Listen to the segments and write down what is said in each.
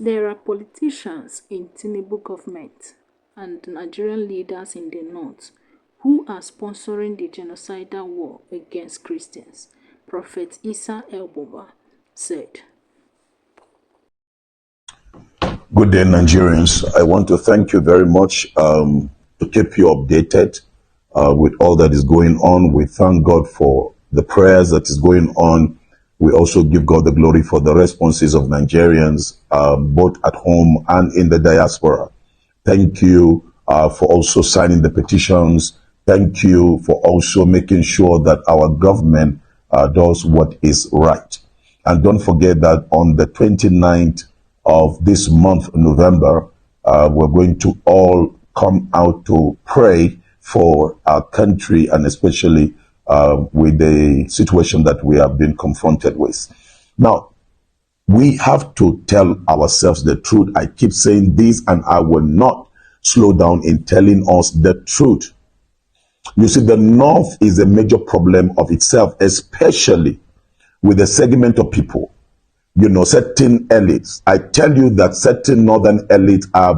There are politicians in Tinubu government and Nigerian leaders in the north who are sponsoring the genocidal war against Christians, Prophet Isa El-Buba said. Good day, Nigerians. I want to thank you very much to keep you updated with all that is going on. We thank God for the prayers that is going on. We also give God the glory for the responses of Nigerians, both at home and in the diaspora. Thank you for also signing the petitions. Thank you for also making sure that our government does what is right. And don't forget that on the 29th of this month, November, we're going to all come out to pray for our country, and especially with the situation that we have been confronted with. Now, we have to tell ourselves the truth. I keep saying this, and I will not slow down in telling us the truth. You see, the North is a major problem of itself, especially with a segment of people, certain elites. I tell you that certain northern elites are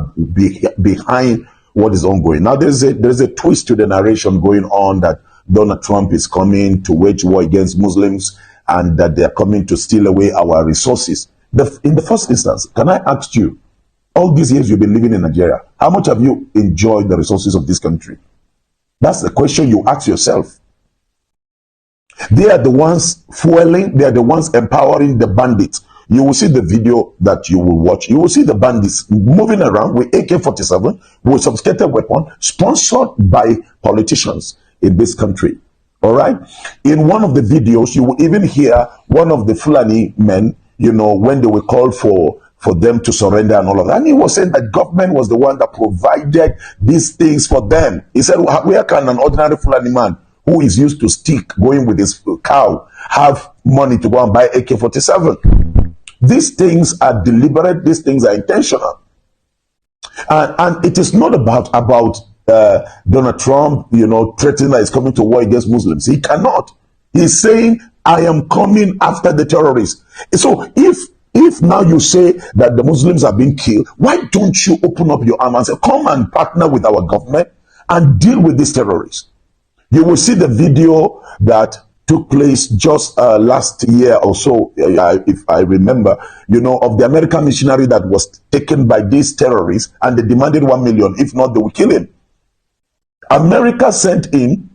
behind what is ongoing. Now, there's a twist to the narration going on that Donald Trump is coming to wage war against Muslims and that they're coming to steal away our resources. In the first instance, can I ask you, all these years you've been living in Nigeria, how much have you enjoyed the resources of this country? That's the question you ask yourself. They are the ones fueling, they are the ones empowering the bandits. You will see the video that you will watch. You will see the bandits moving around with AK-47, with sophisticated weapon, sponsored by politicians in this country. All right? In one of the videos, you will even hear one of the Fulani men, when they were called for them to surrender and all of that. And he was saying that government was the one that provided these things for them. He said, where can an ordinary Fulani man who is used to stick going with his cow have money to go and buy AK-47? These things are deliberate. These things are intentional. And it is not about Donald Trump, threatening that he's coming to war against Muslims. He cannot. He's saying, I am coming after the terrorists. So if now you say that the Muslims are being killed, why don't you open up your arm and say, come and partner with our government and deal with these terrorists? You will see the video that took place just last year or so, if I remember, of the American missionary that was taken by these terrorists, and they demanded 1 million. If not, they will kill him. America sent in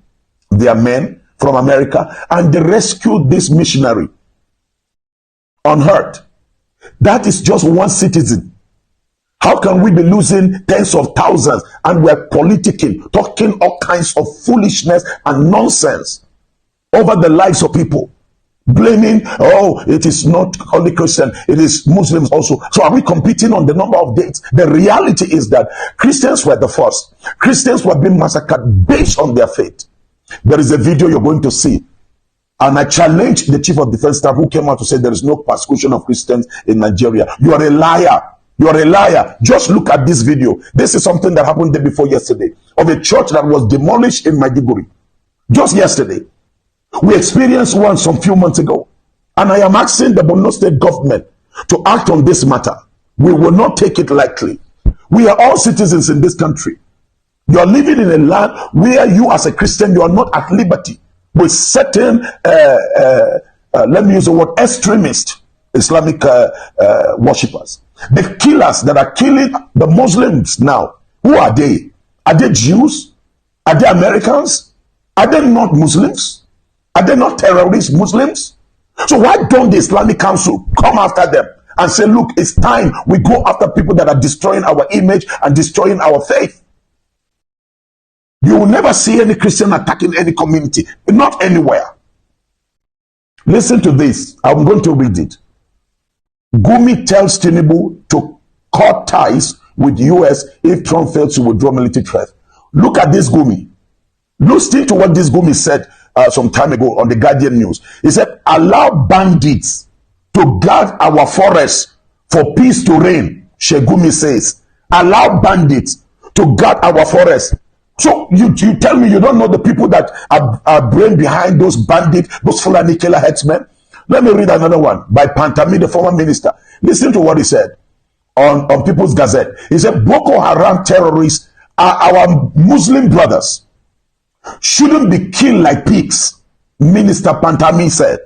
their men from America, and they rescued this missionary unhurt. That is just one citizen. How can we be losing tens of thousands and we're politicking, talking all kinds of foolishness and nonsense over the lives of people, blaming, it is not only Christian, it is Muslims also. So are we competing on the number of dates? The reality is that Christians were the first. Christians were being massacred based on their faith. There is a video you're going to see, and I challenge the chief of defense staff who came out to say there is no persecution of Christians in Nigeria. You are a liar. You are a liar. Just look at this video. This is something that happened day before yesterday, of a church that was demolished in Maiduguri. Just yesterday. We experienced one some few months ago. And I am asking the Borno State government to act on this matter. We will not take it lightly. We are all citizens in this country. You are living in a land where you as a Christian, you are not at liberty with certain, let me use the word, extremist Islamic worshippers. The killers that are killing the Muslims now, who are they? Are they Jews? Are they Americans? Are they not Muslims? Are they not terrorist Muslims? So why don't the Islamic Council come after them and say, look, it's time we go after people that are destroying our image and destroying our faith? You will never see any Christian attacking any community, not anywhere. Listen to this. I'm going to read it. Gumi tells Tinubu to cut ties with US if Trump fails to withdraw military threat. Look at this Gumi. Listen to what this Gumi said some time ago on the Guardian News. He said, allow bandits to guard our forests for peace to reign. Shegumi says, allow bandits to guard our forests. So you tell me you don't know the people that are brain behind those bandits, those Fulani killer headsmen? Let me read another one by Pantami, the former minister. Listen to what he said. on People's Gazette. He said Boko Haram terrorists are our Muslim brothers. Shouldn't be killed like pigs, Minister Pantami said.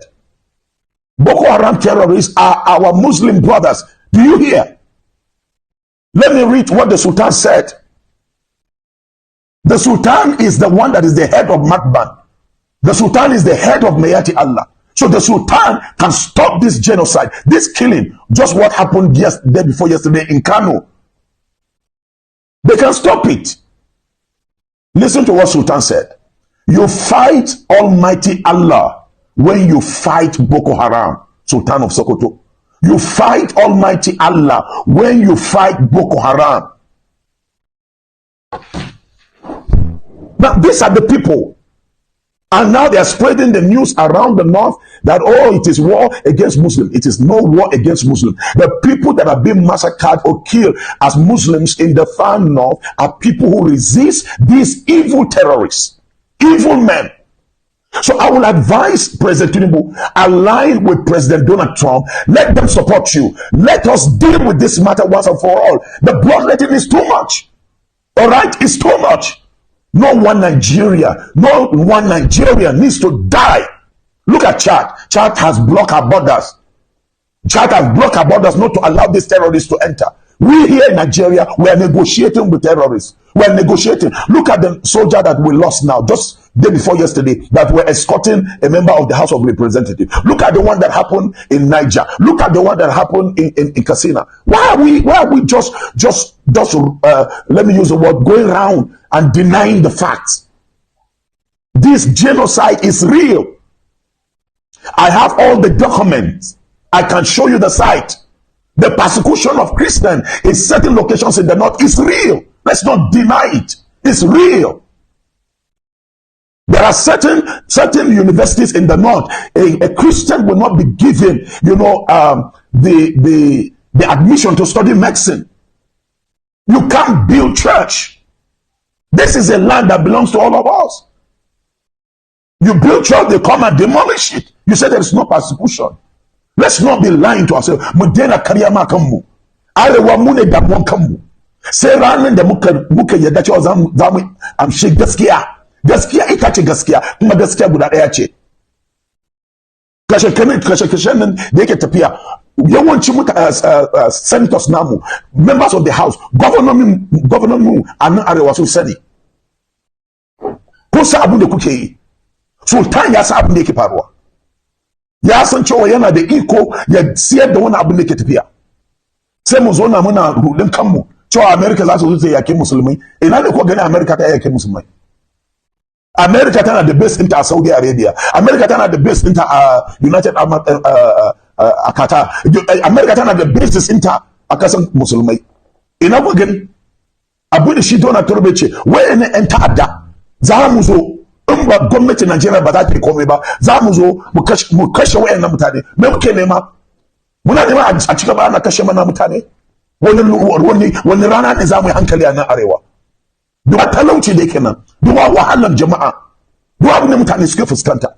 Boko Haram terrorists are our Muslim brothers. Do you hear? Let me read what the Sultan said. The Sultan is the one that is the head of Makban. The Sultan is the head of Mayati Allah. So the Sultan can stop this genocide, this killing, just what happened day before yesterday in Kano. They can stop it. Listen to what Sultan said. You fight Almighty Allah when you fight Boko Haram, Sultan of Sokoto. You fight Almighty Allah when you fight Boko Haram. Now, these are the people. And now they are spreading the news around the north that, oh, it is war against Muslims. It is no war against Muslims. The people that are being massacred or killed as Muslims in the far north are people who resist these evil terrorists, evil men. So I will advise President Tinubu, align with President Donald Trump. Let them support you. Let us deal with this matter once and for all. The bloodletting is too much. All right? It's too much. No one Nigerian needs to die. Look at Chad. Chad has blocked our borders. Chad has blocked our borders not to allow these terrorists to enter. We here in Nigeria, we are negotiating with terrorists. We are negotiating. Look at the soldier that we lost now, just day before yesterday, that were escorting a member of the House of Representatives. Look at the one that happened in Niger. Look at the one that happened in Katsina. Why are we just let me use the word, going around and denying the facts? This genocide is real. I have all the documents. I can show you the site. The persecution of Christians in certain locations in the north is real. Let's not deny it. It's real. There are certain universities in the north. A Christian will not be given, the admission to study medicine. You can't build church. This is a land that belongs to all of us. You build church, they come and demolish it. You say there is no persecution. Let's not be lying to ourselves. Mudena kariyama kamu. Arewa mune damon kamu. Sai ranar da muka yadda cewa zamu amshi gaskiya. Gaskiya ita ce gaskiya, kuma gaskiya guda ɗaya ce. Kashe nan da yake tafiya. Yawanci senators namu, members of the house, governor mu a nan arewa sun sani. Kun san abin da kuke yi. Sultan ya san abin da yake faruwa. Ya san cewa yana da iko ya siyar da wani abin da ke tafiya. Sai mu zo na muna rudin kanmu cewa America za su zo ta yake musulmai. Ina ne ko gani America ta yake musulmai? America tana da base ɗinta a Saudi Arabia. America tana da base ɗinta a United Arab a Qatar. America tana da bases ɗinta a kasan musulmai. Ina ko gani? Abu da shi Donald Trump ce, wayannan 'yan ta'adda za mu zo in ba gwamnatin Najeriya ba za ta yi komai ba, za mu zo mu kashe wayannan mutane. Me muke nema? Muna nema a cika ba ana kashe mana mutane? Wani rana ne za mu yi hankali a nan arewa. Duba talauci da yake nan, duba wahalar jama'a, duba abin da mutane suke fuskanta.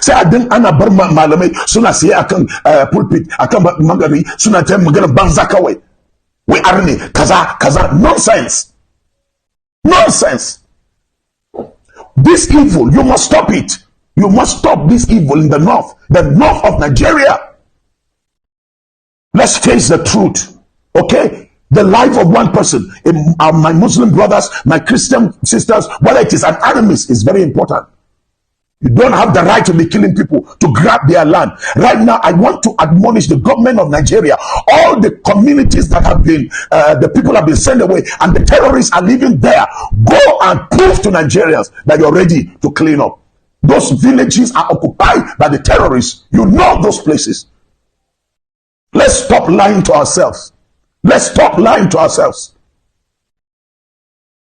Sai ana bar malamai suna siye akan pulpit, akan magari, suna ta magana banza kawai. Wai arne kaza, nonsense. Nonsense. This evil, you must stop it. You must stop this evil in the north of Nigeria. Let's face the truth, okay? The life of one person, my Muslim brothers, my Christian sisters, whether it is an enemy, is very important. You don't have the right to be killing people, to grab their land. Right now, I want to admonish the government of Nigeria, all the communities that have been, the people have been sent away, and the terrorists are living there. Go and prove to Nigerians that you're ready to clean up. Those villages are occupied by the terrorists. You know those places. Let's stop lying to ourselves. Let's stop lying to ourselves.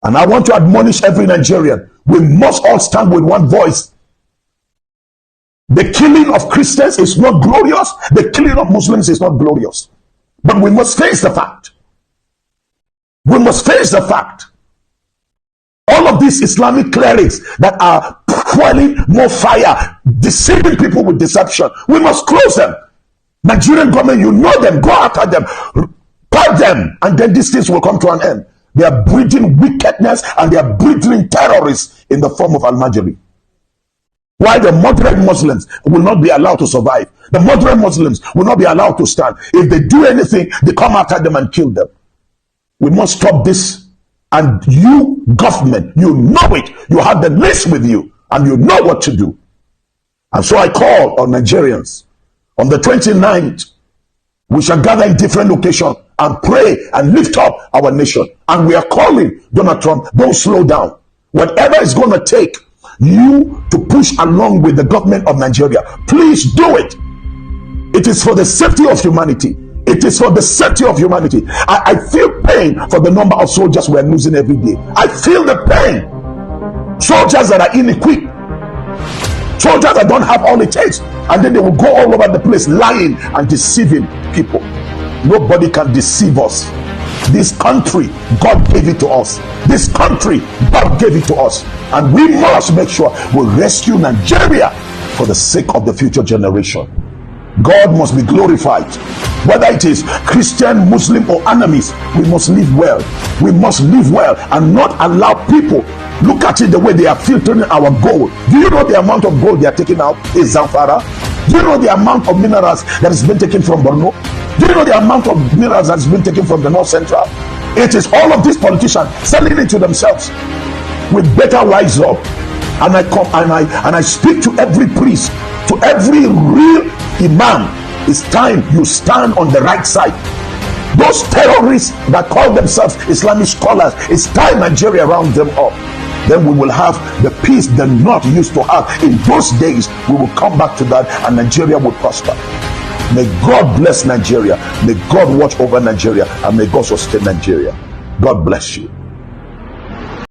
And I want to admonish every Nigerian. We must all stand with one voice. The killing of Christians is not glorious. The killing of Muslims is not glorious. But we must face the fact. We must face the fact. All of these Islamic clerics that are fueling more fire, deceiving people with deception, we must close them. Nigerian government, you know them, go after them. Purge them, and then these things will come to an end. They are breeding wickedness and they are breeding terrorists in the form of Al-Majri. Why the moderate Muslims will not be allowed to survive. The moderate Muslims will not be allowed to stand. If they do anything, they come after them and kill them. We must stop this. And you, government, you know it. You have the list with you and you know what to do. And so I call on Nigerians. On the 29th, we shall gather in different locations and pray and lift up our nation. And we are calling Donald Trump, don't slow down. Whatever it's going to take you to push along with the government of Nigeria, please do it. It is for the safety of humanity. It is for the safety of humanity. I feel pain for the number of soldiers we are losing every day. I feel the pain. Soldiers that are ill-equipped. Soldiers that don't have all it takes. And then they will go all over the place lying and deceiving people. Nobody can deceive us. This country, God gave it to us. This country, God gave it to us. And we must make sure we rescue Nigeria for the sake of the future generation. God must be glorified. Whether it is Christian, Muslim, or enemies, we must live well. We must live well and not allow people look at it the way they are filtering our gold. Do you know the amount of gold they are taking out in Zamfara? Do you know the amount of minerals that has been taken from Borno? Do you know the amount of minerals that has been taken from the North Central? It is all of these politicians selling it to themselves. We better rise up. And I speak to every priest, to every real imam. It's time you stand on the right side. Those terrorists that call themselves Islamic scholars, it's time Nigeria round them up. Then we will have the peace the North used to have. In those days, we will come back to that and Nigeria will prosper. May God bless Nigeria. May God watch over Nigeria and may God sustain Nigeria. God bless you.